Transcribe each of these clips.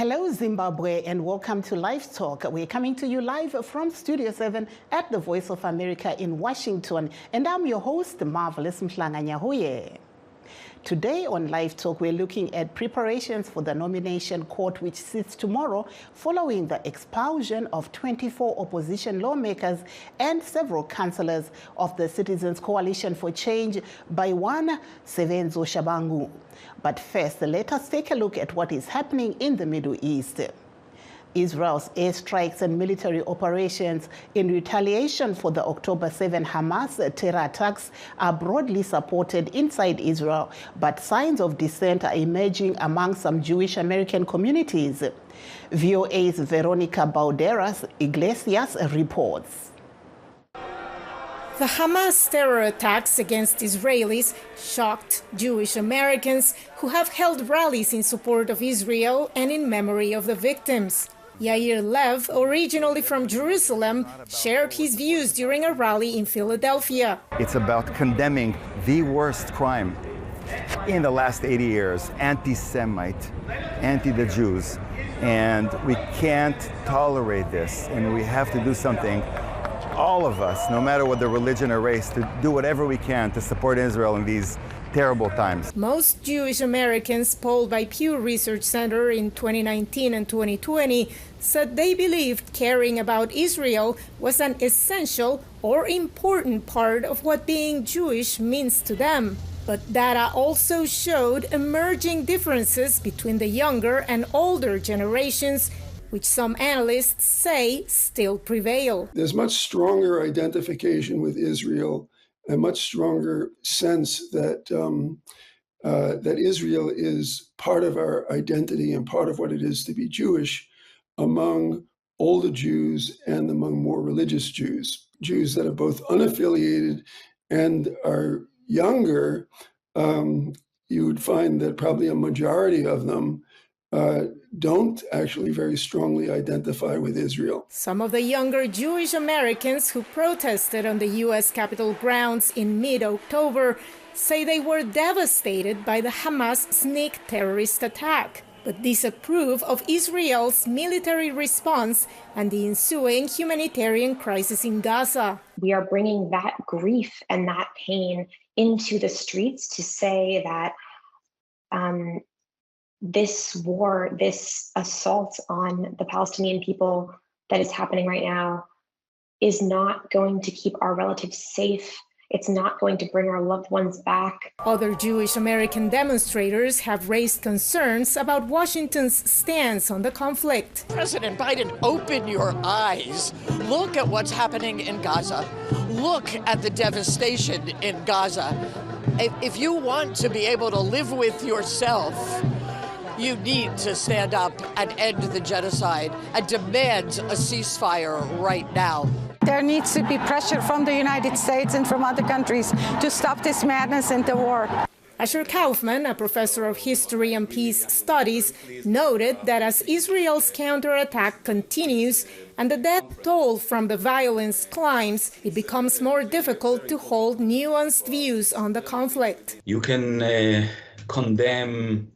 Hello, Zimbabwe, and welcome to LiveTalk. We're coming to you live from Studio 7 at the Voice of America in Washington, and I'm your host, Marvelous Mhlanga-Nyahuye. Today on LiveTalk, we're looking at preparations for the nomination court, which sits tomorrow following the expulsion of 24 opposition lawmakers and several councillors of the Citizens Coalition for Change by one Sevenzo Shabangu. But first, let us take a look at what is happening in the Middle East. Israel's airstrikes and military operations in retaliation for the October 7 Hamas terror attacks are broadly supported inside Israel, but signs of dissent are emerging among some Jewish American communities. VOA's Veronica Balderas Iglesias reports. The Hamas terror attacks against Israelis shocked Jewish Americans who have held rallies in support of Israel and in memory of the victims. Yair Lev, originally from Jerusalem, shared his views during a rally in Philadelphia. It's about condemning the worst crime in the last 80 years, anti-Semite, anti-the Jews. And we can't tolerate this, and we have to do something, all of us, no matter what the religion or race, to do whatever we can to support Israel in these terrible times. Most Jewish Americans polled by Pew Research Center in 2019 and 2020 said they believed caring about Israel was an essential or important part of what being Jewish means to them. But data also showed emerging differences between the younger and older generations, which some analysts say still prevail. There's much stronger identification with Israel, a much stronger sense that that Israel is part of our identity and part of what it is to be Jewish among older Jews and among more religious Jews. Jews that are both unaffiliated and are younger, you would find that probably a majority of them don't actually very strongly identify with Israel. Some of the younger Jewish Americans who protested on the U.S. Capitol grounds in mid-October say they were devastated by the Hamas sneak terrorist attack, but disapprove of Israel's military response and the ensuing humanitarian crisis in Gaza. We are bringing that grief and that pain into the streets to say that this war, this assault on the Palestinian people that is happening right now is not going to keep our relatives safe. It's not going to bring our loved ones back. Other Jewish American demonstrators have raised concerns about Washington's stance on the conflict. President Biden, open your eyes. Look at what's happening in Gaza. Look at the devastation in Gaza. If you want to be able to live with yourself, you need to stand up and end the genocide and demand a ceasefire right now. There needs to be pressure from the United States and from other countries to stop this madness and the war. Asher Kaufman, a professor of history and peace studies, noted that as Israel's counterattack continues and the death toll from the violence climbs, it becomes more difficult to hold nuanced views on the conflict. You can condemn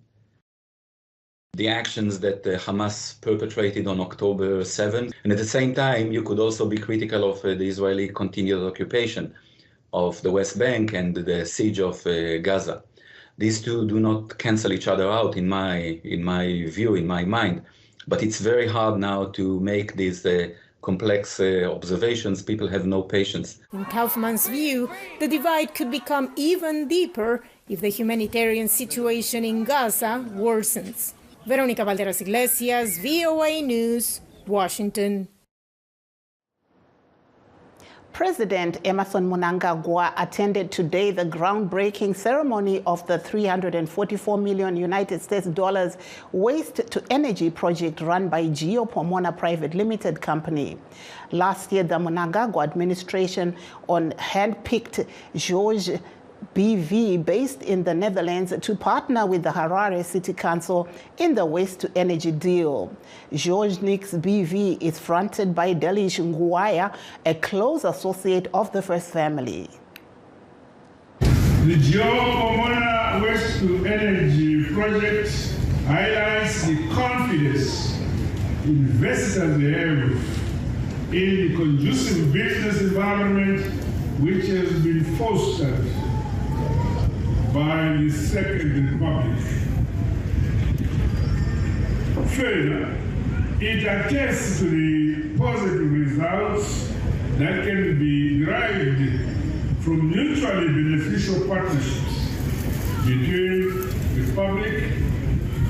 the actions that Hamas perpetrated on October 7th. And at the same time, you could also be critical of the Israeli continued occupation of the West Bank and the siege of Gaza. These two do not cancel each other out in my view, in my mind. But it's very hard now to make these complex observations. People have no patience. In Kaufman's view, the divide could become even deeper if the humanitarian situation in Gaza worsens. Veronica Balderas Iglesias, VOA News, Washington. President Emerson Mnangagwa attended today the groundbreaking ceremony of the $344 million United States waste-to-energy project run by Geopomona Private Limited Company. Last year, the Mnangagwa administration handpicked George BV, based in the Netherlands, to partner with the Harare City Council in the waste-to-energy deal. George Nix BV is fronted by Delish Nguaya, a close associate of the First Family. The Geopomona waste-to-energy project highlights the conflict confidence investors have in the conducive business environment which has been fostered by the Second Republic. Further, it attests to the positive results that can be derived from mutually beneficial partnerships between the public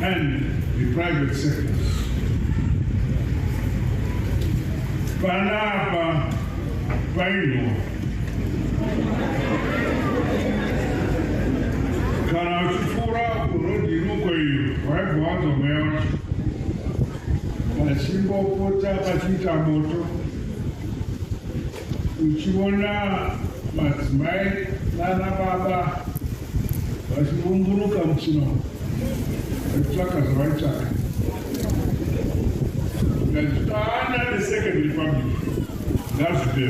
and the private sectors. Panapa, Paino. Kana uchifura kurodi nuko hiyo, waibwazo mewa. Pachimbo pota pachita moto. Uchiona madzimai nana baba vachibumburuka muchino vachitsvaka zvavaitsvaka. Under the Second Republic, that's the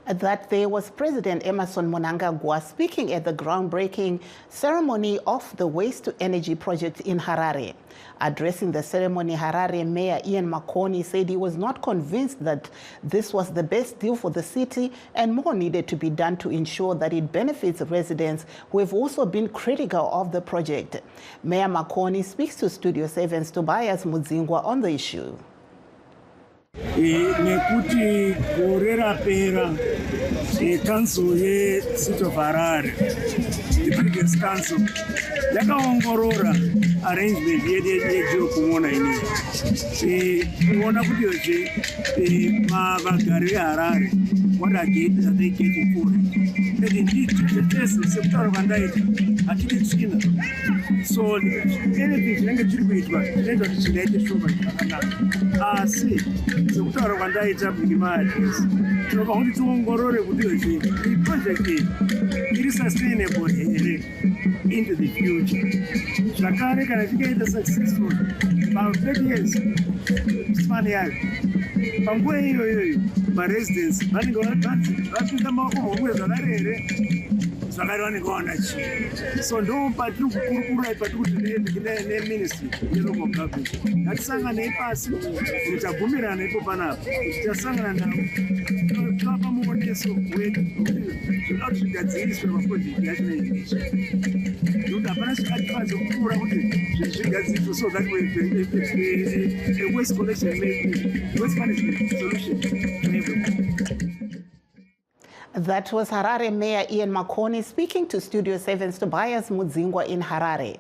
That there was President Emmerson Mnangagwa speaking at the groundbreaking ceremony of the Waste-to-Energy project in Harare. Addressing the ceremony, Harare Mayor Ian Makoni said he was not convinced that this was the best deal for the city and more needed to be done to ensure that it benefits residents who have also been critical of the project. Mayor Makoni speaks to Studio 7's Tobias Mudzingwa on the issue. Nekuti gore rapera council ye city of Harare, the previous council, yakaongorora arrangement yedu kuona ini. Kuona kuti yoje vagari veHarare, what are they getting for it? And indeed, the test is September vandaita, atiti china. So anything chinenge chiri kuitwa chinoita kuti chingaite shoma zvakanaka. Asi sekutaura kwandaita minimaadress, tinopa kuti tiongorore kuti the project iri sustainable here into the future. Zvakare kana tikaita successful about 30 years span yayo, panguva iyoyo maresidents vanenge vapinda maoko momwe zvakare here zvakare vanenge vaona chii. So ndo patiri kukurukura patiri kuti neministry yelocal government ngatisanganei pasi kuti tabvumirana ipo panapa kuti tasangana navo tovapa muoneso wedu zvinoda kuti zvigadziriswe maproject yacho neizvi nekuti hapana zvingatifanze kupfuura kuti zvigadziriswe so that a waste collection waste management solution to everyone. That was Harare Mayor Ian Makoni speaking to Studio 7's Tobias Mudzingwa in Harare.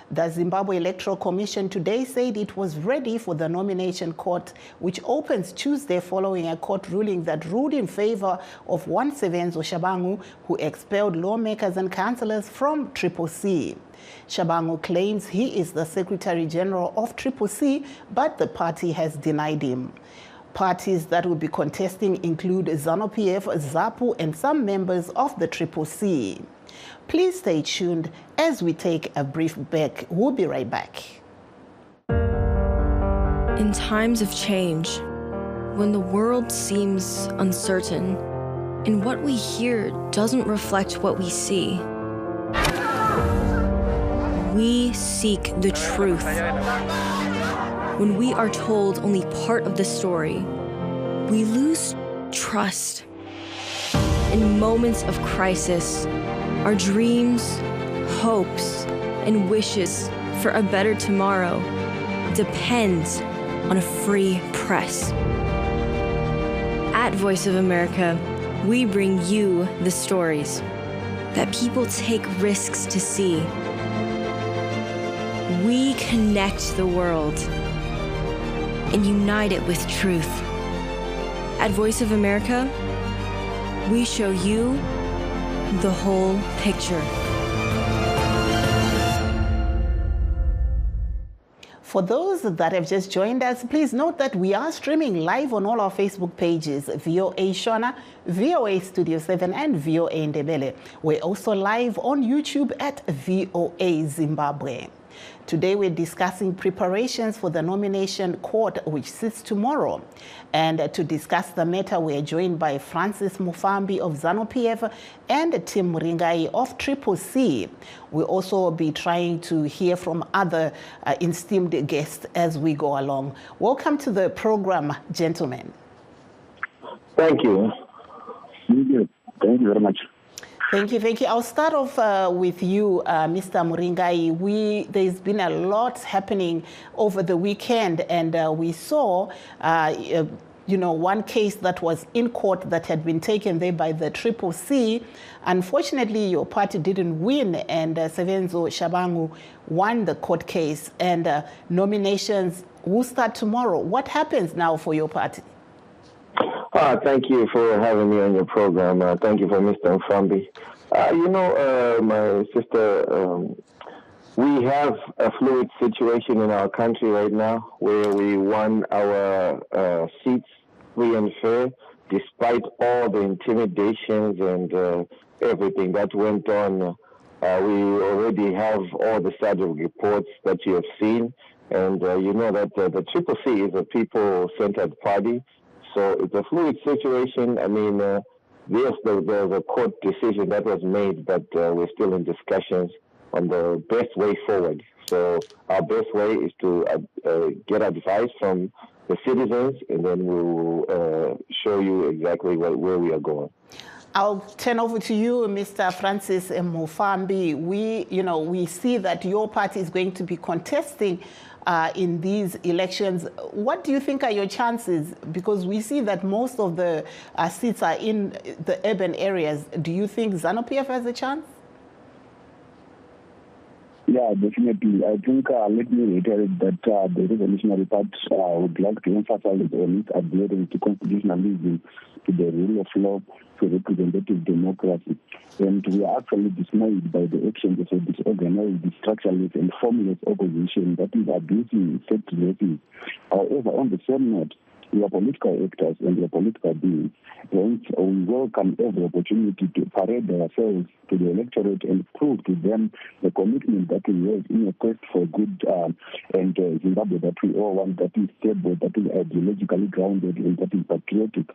The Zimbabwe Electoral Commission today said it was ready for the nomination court, which opens Tuesday following a court ruling that ruled in favor of Sevenzo Shabangu, who expelled lawmakers and councillors from CCC. Shabangu claims he is the Secretary General of CCC, but the party has denied him. Parties that will be contesting include ZANU-PF, ZAPU, and some members of the CCC. Please stay tuned as we take a brief break. We'll be right back. In times of change, when the world seems uncertain and what we hear doesn't reflect what we see, we seek the truth. When we are told only part of the story, we lose trust. In moments of crisis, our dreams, hopes, and wishes for a better tomorrow depends on a free press. At Voice of America, we bring you the stories that people take risks to see. We connect the world and unite it with truth. At Voice of America, we show you the whole picture. For those that have just joined us, please note that we are streaming live on all our Facebook pages, VOA Shona, VOA Studio 7, and VOA Ndebele. We're also live on YouTube at VOA Zimbabwe. Today we're discussing preparations for the nomination court which sits tomorrow. And to discuss the matter, we are joined by Francis Mufambi of ZANU-PF and Tim Muringai of Triple C. We'll also be trying to hear from other esteemed guests as we go along. Welcome to the program, gentlemen. Thank you. Thank you. Thank you very much. Thank you, thank you. I'll start off with you, Mr. Muringai. There's been a lot happening over the weekend, and we saw, one case that was in court that had been taken there by the Triple C. Unfortunately, your party didn't win, and Sevenzo Shabangu won the court case, and nominations will start tomorrow. What happens now for your party? Thank you for having me on your program. Thank you for Mr. Mfambi. My sister, we have a fluid situation in our country right now where we won our seats free and fair, despite all the intimidations and everything that went on. We already have all the sad reports that you have seen, and you know that the Triple C is a people-centered party. So it's a fluid situation. I mean, yes, there's a court decision that was made, but we're still in discussions on the best way forward. So our best way is to get advice from the citizens, and then we'll show you exactly where we are going. I'll turn over to you, Mr. Francis Mufambi. We see that your party is going to be contesting in these elections. What do you think are your chances? Because we see that most of the seats are in the urban areas. Do you think ZANU-PF has a chance? Yeah, definitely. I think, let me reiterate that the Revolutionary Party would like to emphasize on its adherence to constitutionalism, to the rule of law, to representative democracy. And we are actually dismayed by the actions of a disorganized, structureless, and formless opposition that is abusing state resources. However, on the same note, we are political actors and we are political beings. And we welcome every opportunity to parade ourselves to the electorate and prove to them the commitment that we have in a quest for good and Zimbabwe that we all want, that is stable, that is ideologically grounded, and that is patriotic.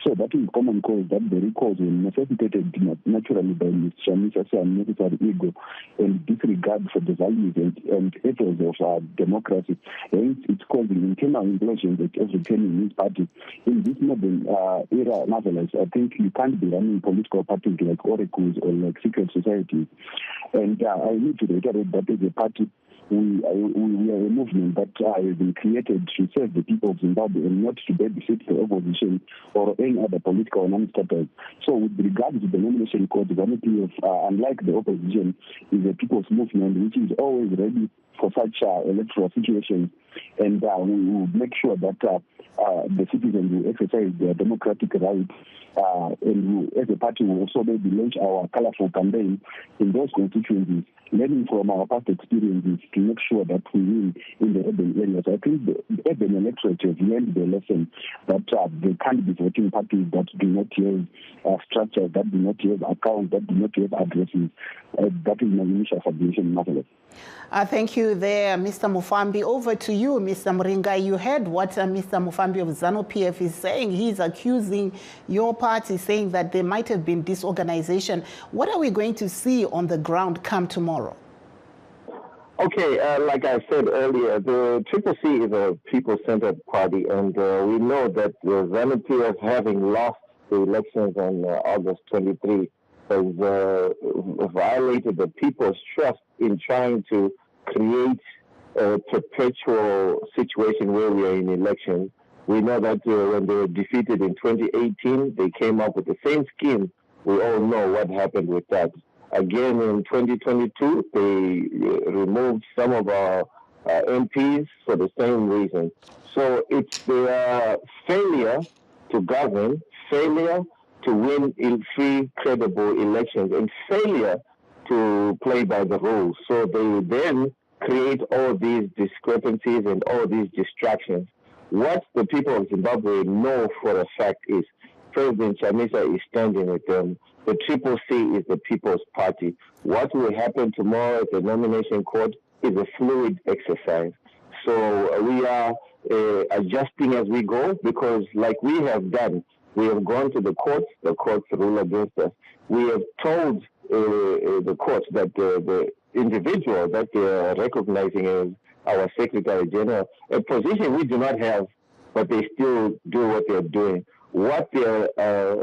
So that is common cause, that very cause was necessitated naturally by Ms. Shamisa's unnecessary ego and disregard for the values and ethos of democracy. Hence, it's causing internal implosions at every turn in his party. In this modern era, marvelous, I think you can't be running political parties like oracles or like secret societies. And I need to reiterate that as a party, we are a movement that has been created to serve the people of Zimbabwe and not to babysit the opposition or any other political non-status. So with regard to the nomination code, ZANU-PF, unlike the opposition, is a people's movement which is always ready for such electoral situations. And we will make sure that the citizens will exercise their democratic rights. And we, as a party, will also maybe launch our colorful campaign in those constituencies, learning from our past experiences to make sure that we win in the urban areas. I think the urban electorate has learned the lesson that they can't be voting parties that do not have structure, that do not have accounts, that do not have addresses. That is my initial submission, Marvelous. Thank you there, Mr. Mufambi. Over to you, Mr. Muringai. You heard what Mr. Mufambi of ZANU-PF is saying. He's accusing your party, saying that there might have been disorganization. What are we going to see on the ground come tomorrow? Okay, like I said earlier, the Triple C is a people-centered party, and we know that the ZANU-PF, having lost the elections on August 23, has violated the people's trust in trying to create a perpetual situation where we are in elections. We know that when they were defeated in 2018, they came up with the same scheme. We all know what happened with that. Again, in 2022, they removed some of our MPs for the same reason. So it's their failure to govern, failure to win in free, credible elections, and failure to play by the rules. So they then create all these discrepancies and all these distractions. What the people of Zimbabwe know for a fact is President Chamisa is standing with them. The Triple C is the People's Party. What will happen tomorrow at the nomination court is a fluid exercise. So we are adjusting as we go, because like we have done, we have gone to the courts rule against us. We have told the courts that the individual that they are recognizing as our Secretary General, a position we do not have, but they still do what they're doing. What they're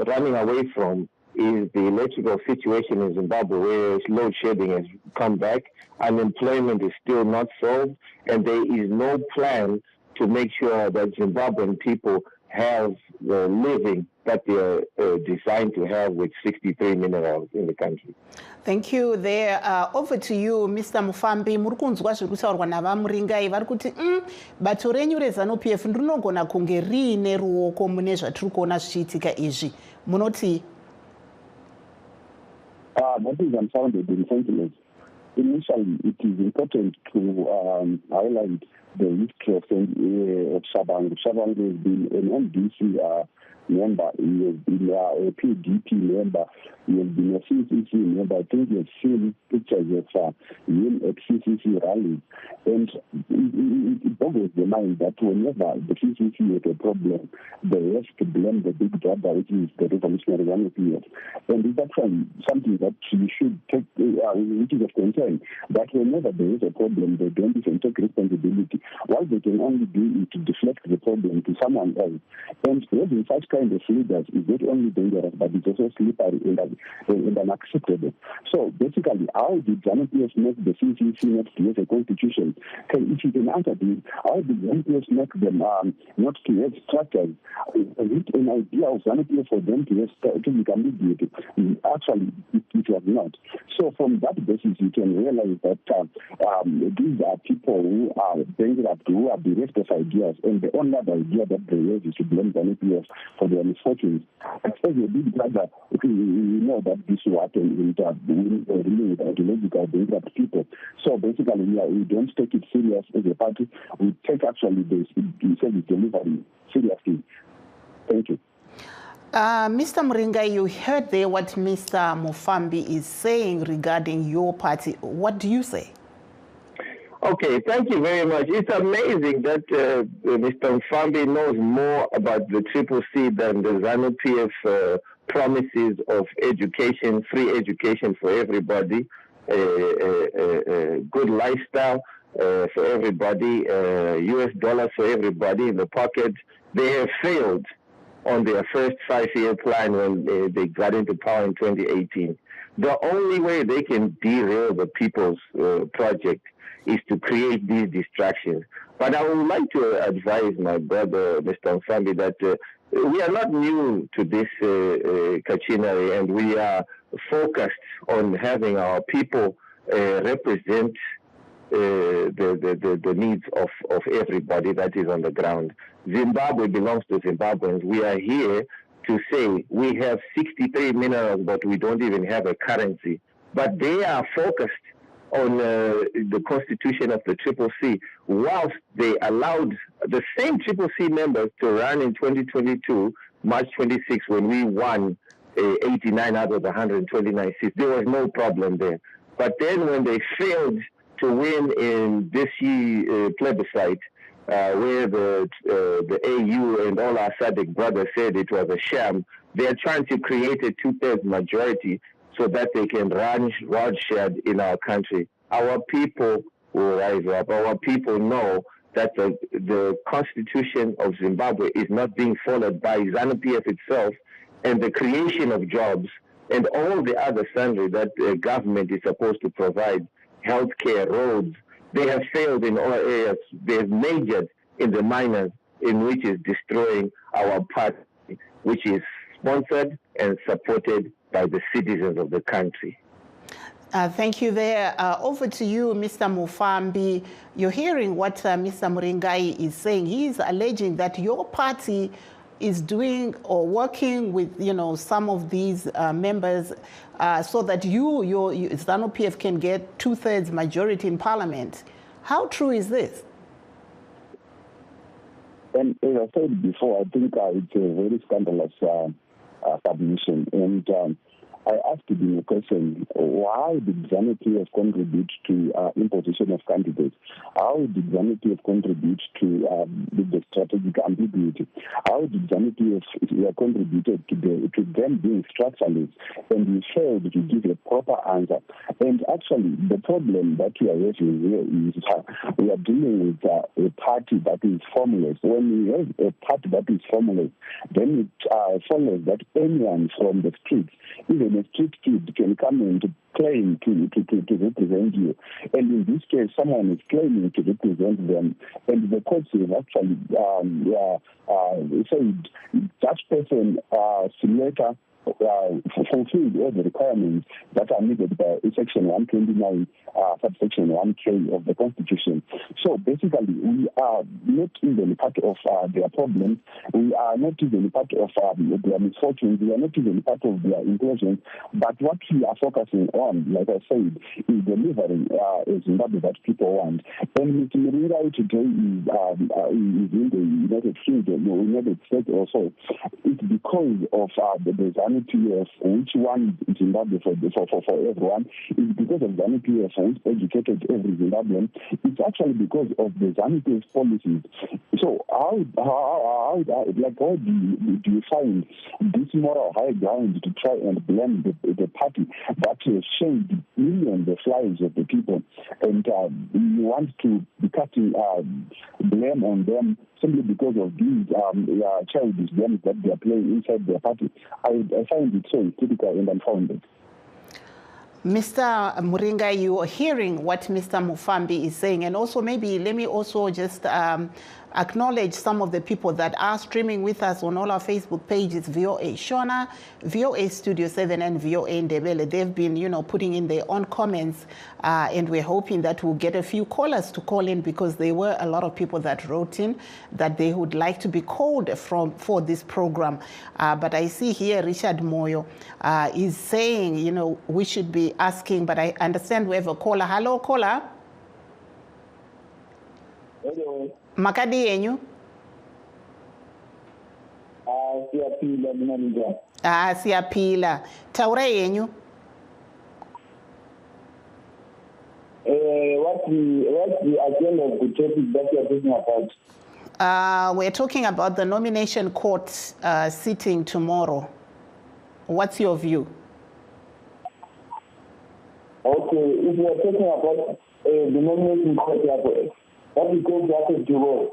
running away from is the electrical situation in Zimbabwe, where load shedding has come back, unemployment is still not solved, and there is no plan to make sure that Zimbabwean people have the living that they are designed to have with 63 minerals in the country. Thank you. There, over to you, Mr. Mufambi. Murukunzwa zviri kutaurwa navamuringai vari kuti bato renyu reZANU-PF rinogona kunge riine ruoko mune zvatiri kuona zvichiitika izvi. Munoti? That is unfounded in sentiment. Initially, it is important to highlight the history of Shabangu. Shabangu has been an NDC member, he has been a PDP member, he has been a CCC member. I think you have seen pictures of him at CCC rallies. And it boggles the mind that whenever the CCC has a problem, they have to blame the big brother, which is the Revolutionary ZANU-PF. And it's actually something that you should take, which is of concern, that whenever there is a problem, they don't even take responsibility. What they can only do is to deflect the problem to someone else. And having such kind of leaders is not only dangerous, but it's also slippery and unacceptable. So basically, how did ZANU-PF make the CCC not to have a constitution? If you can answer this, how did ZANU-PF make them not to have structures? Is it an idea of ZANU-PF for them to become mediated? Actually, it was not. So from that basis, you can realize that these are people who are bankrupt, who are bereft of ideas, and the only other idea that they have is to blame ZANU-PF for their misfortunes. As a big brother, we know that this will happen with dealing with ideological bankrupt people. So basically, we don't take it serious as a party. We take actually the service delivery seriously. Thank you. Mr. Muringa, you heard there what Mr. Mufambi is saying regarding your party. What do you say? Okay, thank you very much. It's amazing that Mr. Mufambi knows more about the CCC than the ZANU-PF promises of education, free education for everybody, good lifestyle for everybody, US dollars for everybody in the pocket. They have failed on their first 5-year plan when they got into power in 2018. The only way they can derail the people's project is to create these distractions. But I would like to advise my brother, Mr. Mufambi, that we are not new to this cachinery, and we are focused on having our people represent the needs of everybody that is on the ground. Zimbabwe belongs to Zimbabweans. We are here to say we have 63 minerals, but we don't even have a currency. But they are focused on the constitution of the CCC, whilst they allowed the same CCC members to run in 2022, March 26, when we won 89 out of the 129 seats. There was no problem there. But then when they failed to win in this year plebiscite, where the AU and all our SADC brothers said it was a sham, they're trying to create a 2/3 majority so that they can run roughshod in our country. Our people will rise up. Our people know that the constitution of Zimbabwe is not being followed by ZANU-PF itself, and the creation of jobs and all the other sundry that the government is supposed to provide, healthcare, roads. They have failed in all areas. They have majored in the minors, in which is destroying our party, which is sponsored and supported by the citizens of the country. Thank you there. Over to you, Mr. Mufambi. You're hearing what Mr. Muringai is saying. He is alleging that your party is doing or working with, some of these members so that your ZANU-PF can get 2/3 majority in parliament. How true is this? And as I said before, I think it's a very scandalous submission. And I asked him a question: why did ZANU-PF contribute to imposition of candidates? How did ZANU-PF contribute to the strategic ambiguity? How did ZANU-PF contributed to them being structuralist? And he failed to give a proper answer. And actually, the problem that we are having here is we are dealing with a party that is formless. When we have a party that is formless, then it follows that anyone from the streets, even a street kid, can come in to claim to represent you. And in this case, someone is claiming to represent them. And the courts have actually said that person simulator fulfilled all the requirements that are needed by Section 129, subsection 1K of the Constitution. So basically, we are not even part of their problems. We are not even part of their misfortunes. We are not even part of their implosions. But what we are focusing on, like I said, is delivering a Zimbabwe that people want. And Mr. Muringai today is in the United Kingdom, or United States also. It's because of the ZANU-PF, which won Zimbabwe for everyone. It's because of ZANU-PF, which educated every Zimbabwean. It's actually because of the ZANU-PF policies. So how do you find this moral high ground to try and blame the party that has changed millions of lives of the people, and you want to be casting blame on them simply because of these childish games that they are playing inside their party? I find it so typical and unfounded. Mr. Muringai, you are hearing what Mr. Mufambi is saying, and also maybe let me also just acknowledge some of the people that are streaming with us on all our Facebook pages, VOA Shona, VOA Studio 7, and VOA Ndebele. They've been, putting in their own comments, and we're hoping that we'll get a few callers to call in, because there were a lot of people that wrote in that they would like to be called for this program. But I see here Richard Moyo is saying, we should be asking, but I understand we have a caller. Hello, caller. Hello. Makadi yenyu? Siyapila mina njani? Siyapila. Taura yenyu? What's the agenda of the topic that you are talking about? We're talking about the nomination court sitting tomorrow. What's your view? Okay, if you are talking about the nomination court, that is going to happen tomorrow.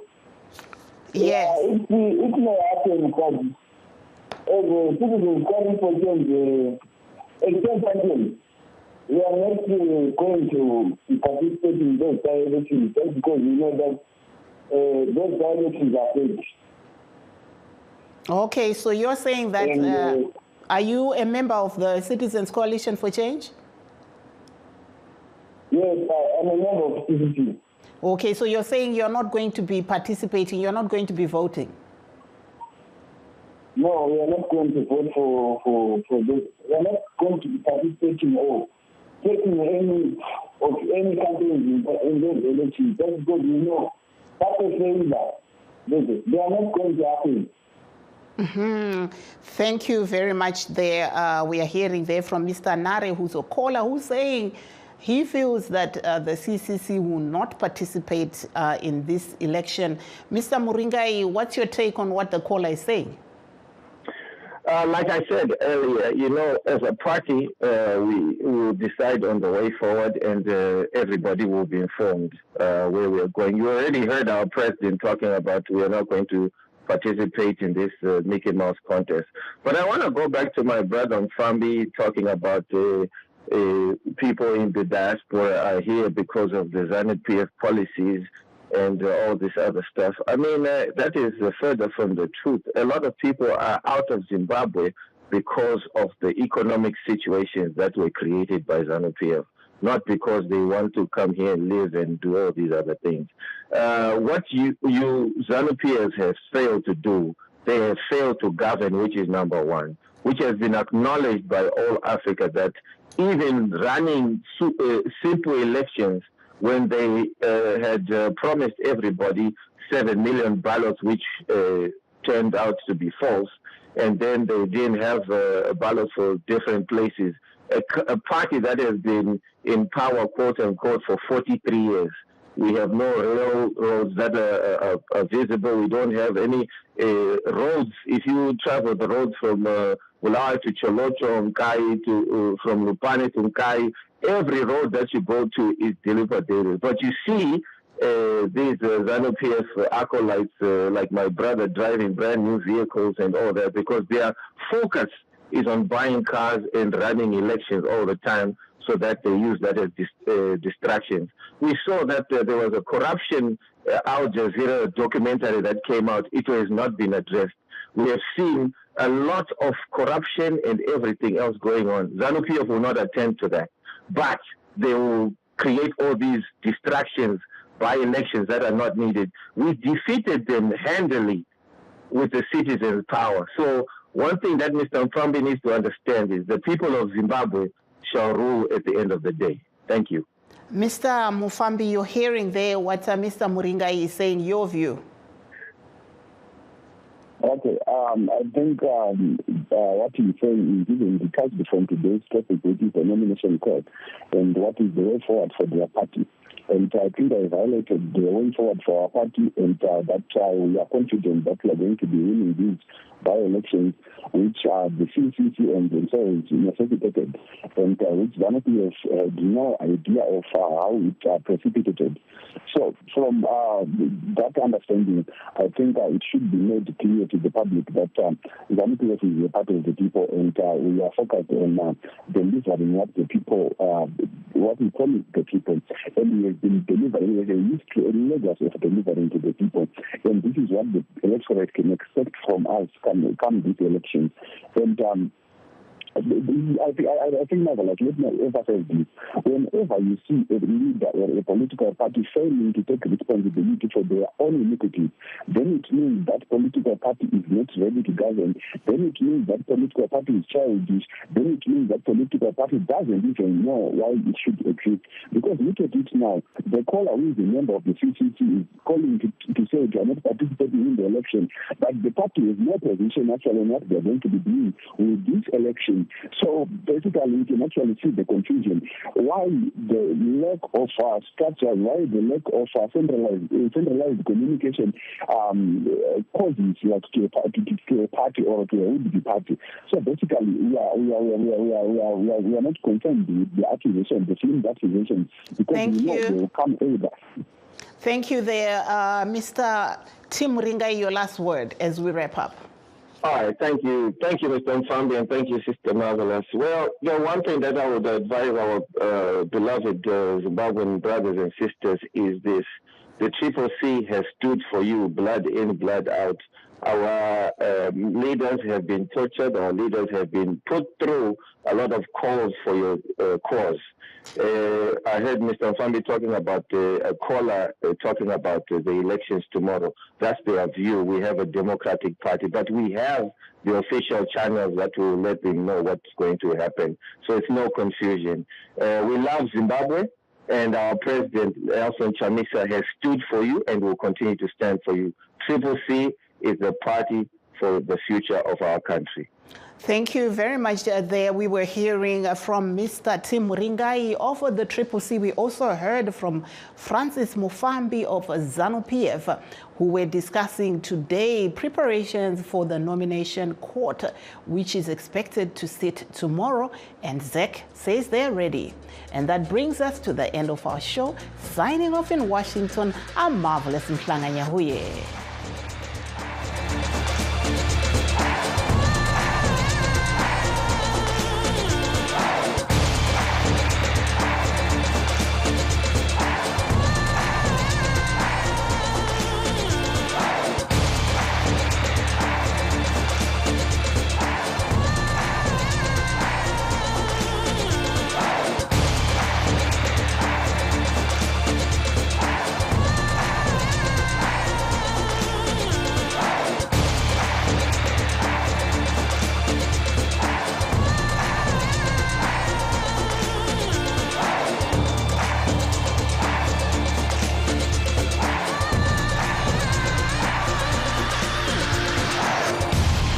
Yes. It may happen because citizens calling for change, example, we are not going to participate in those elections just because we know that those elections are fake. Okay, so you're saying that, are you a member of the Citizens Coalition for Change? Yes, I'm a member of CCC. Okay, so you're saying you're not going to be participating, you're not going to be voting? No, we are not going to vote for this. We are not going to be participating or taking any campaign in those elections. That's because we know that is saying that they are not going to happen. Mm-hmm. Thank you very much there. We are hearing there from Mr. Nare, who's a caller, who's saying he feels that the CCC will not participate in this election. Mr. Muringai, what's your take on what the caller is saying? Like I said earlier, as a party, we will decide on the way forward, and everybody will be informed where we are going. You already heard our president talking about we are not going to participate in this Mickey Mouse contest. But I want to go back to my brother Mfambi talking about people in the diaspora are here because of the ZANU-PF policies and all this other stuff. I mean, that is further from the truth. A lot of people are out of Zimbabwe because of the economic situations that were created by ZANU-PF, not because they want to come here and live and do all these other things. What you ZANU-PF has failed to do, they have failed to govern, which is number one, which has been acknowledged by all Africa, that even running simple elections when they had promised everybody 7 million ballots, which turned out to be false, and then they didn't have ballots for different places. A party that has been in power, quote unquote, for 43 years. We have no railroads that are visible. We don't have any roads. If you travel the roads from Bulawayo to Cholocho, Mkai, from Lupane to Mkai, every road that you go to is delivered daily. But you see these ZANU-PF acolytes, like my brother, driving brand new vehicles and all that, because their focus is on buying cars and running elections all the time, so that they use that as distractions. We saw that there was a corruption Al Jazeera documentary that came out. It has not been addressed. We have seen a lot of corruption and everything else going on. ZANU-PF will not attend to that, but they will create all these distractions by elections that are not needed. We defeated them handily with the citizens' power. So one thing that Mr. Mfambi needs to understand is the people of Zimbabwe shall rule at the end of the day. Thank you. Mr. Mufambi, you're hearing there what Mr. Muringai is saying, your view. Okay, I think what he's saying is even detached from today's topic, which is the nomination court, and what is the way forward for their party. And I think I highlighted the way forward for our party, and that we are confident that we are going to be winning these by-elections, which the CCC and themselves necessitated, and which ZANU-PF had no idea of how it precipitated. So from that understanding, I think it should be made clear to the public that ZANU-PF is a part of the people, and we are focused on delivering what the people, what we promised the people, and we have been delivering. We have used to a legacy of delivering to the people, and this is what the electorate can expect from us come these elections. And I think, Marvel, let me emphasize this. Whenever you see a leader or a political party failing to take responsibility for their own iniquities, then it means that political party is not ready to govern. Then it means that political party is childish. Then it means that political party doesn't even know why it should exist. Because look at it now. The caller who is a member of the CCC is calling to say they are not participating in the election. But the party has no position actually on what they are going to be doing with this election. So basically, we can actually see the confusion. Why the lack of structure, why the lack of centralized communication causes like to a party or to a would-be party. So basically, we are not concerned with the accusation, the filmed accusation, because we know they will come over. Thank you there, Mr. Tim Muringai, your last word as we wrap up. All right, thank you. Thank you, Mr. Mfambi, and thank you, Sister Marvelous. Well, the one thing that I would advise our beloved Zimbabwean brothers and sisters is this. The CCC has stood for you, blood in, blood out. Our leaders have been tortured. Our leaders have been put through a lot of calls for your cause. I heard Mr. Mfambi talking about a caller talking about the elections tomorrow. That's their view. We have a democratic party, but we have the official channels that will let them know what's going to happen. So it's no confusion. We love Zimbabwe, and our president, Nelson Chamisa, has stood for you and will continue to stand for you. CCC is the party for the future of our country. Thank you very much. There we were hearing from Mr. Tim Muringai of the CCC. We also heard from Francis Mufambi of ZANU-PF, who were discussing today preparations for the nomination court, which is expected to sit tomorrow, and ZEC says they're ready. And that brings us to the end of our show. Signing off in Washington, I'm Marvelous Mhlanga Nyahuye.